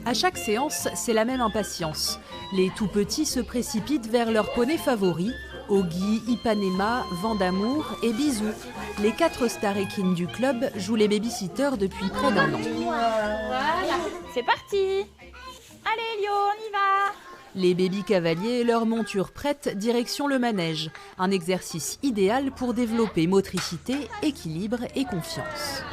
À chaque séance, c'est la même impatience. Les tout-petits se précipitent vers leurs poneys favoris, Oggy, Ipanema, Vendamour et Bisou. Les 4 stars équines du club jouent les babysitters depuis près d'1 an. Voilà, c'est parti. Allez Lio, on y va. Les bébés cavaliers et leurs montures prêtes, direction le manège. Un exercice idéal pour développer motricité, équilibre et confiance.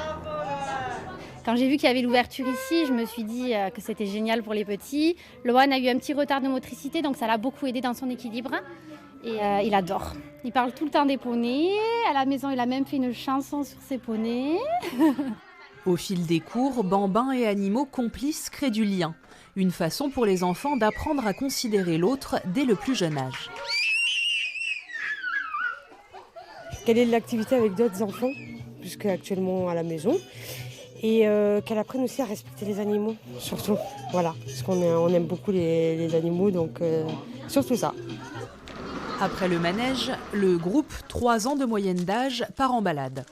Quand j'ai vu qu'il y avait l'ouverture ici, je me suis dit que c'était génial pour les petits. Lohan a eu un petit retard de motricité, donc ça l'a beaucoup aidé dans son équilibre. Et il adore. Il parle tout le temps des poneys. À la maison, il a même fait une chanson sur ses poneys. Au fil des cours, bambins et animaux complices créent du lien. Une façon pour les enfants d'apprendre à considérer l'autre dès le plus jeune âge. Quelle est l'activité avec d'autres enfants, puisque actuellement à la maison. Et qu'elle apprenne aussi à respecter les animaux, surtout. Voilà, parce qu'on aime beaucoup les animaux, donc surtout ça. Après le manège, le groupe, 3 ans de moyenne d'âge, part en balade.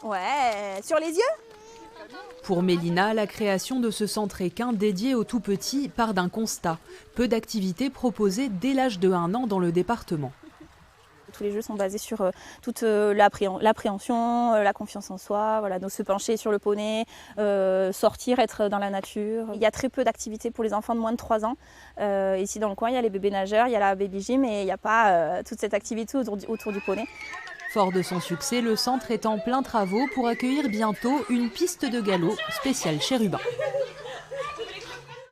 Ouais, sur les yeux. Pour Mélina, la création de ce centre équin dédié aux tout-petits part d'un constat. Peu d'activités proposées dès l'âge de 1 an dans le département. Tous les jeux sont basés sur toute l'appréhension, la confiance en soi, voilà, donc se pencher sur le poney, sortir, être dans la nature. Il y a très peu d'activités pour les enfants de moins de 3 ans. Ici dans le coin, il y a les bébés nageurs, il y a la baby gym et il n'y a pas toute cette activité autour du poney. Fort de son succès, le centre est en plein travaux pour accueillir bientôt une piste de galop spéciale chérubin.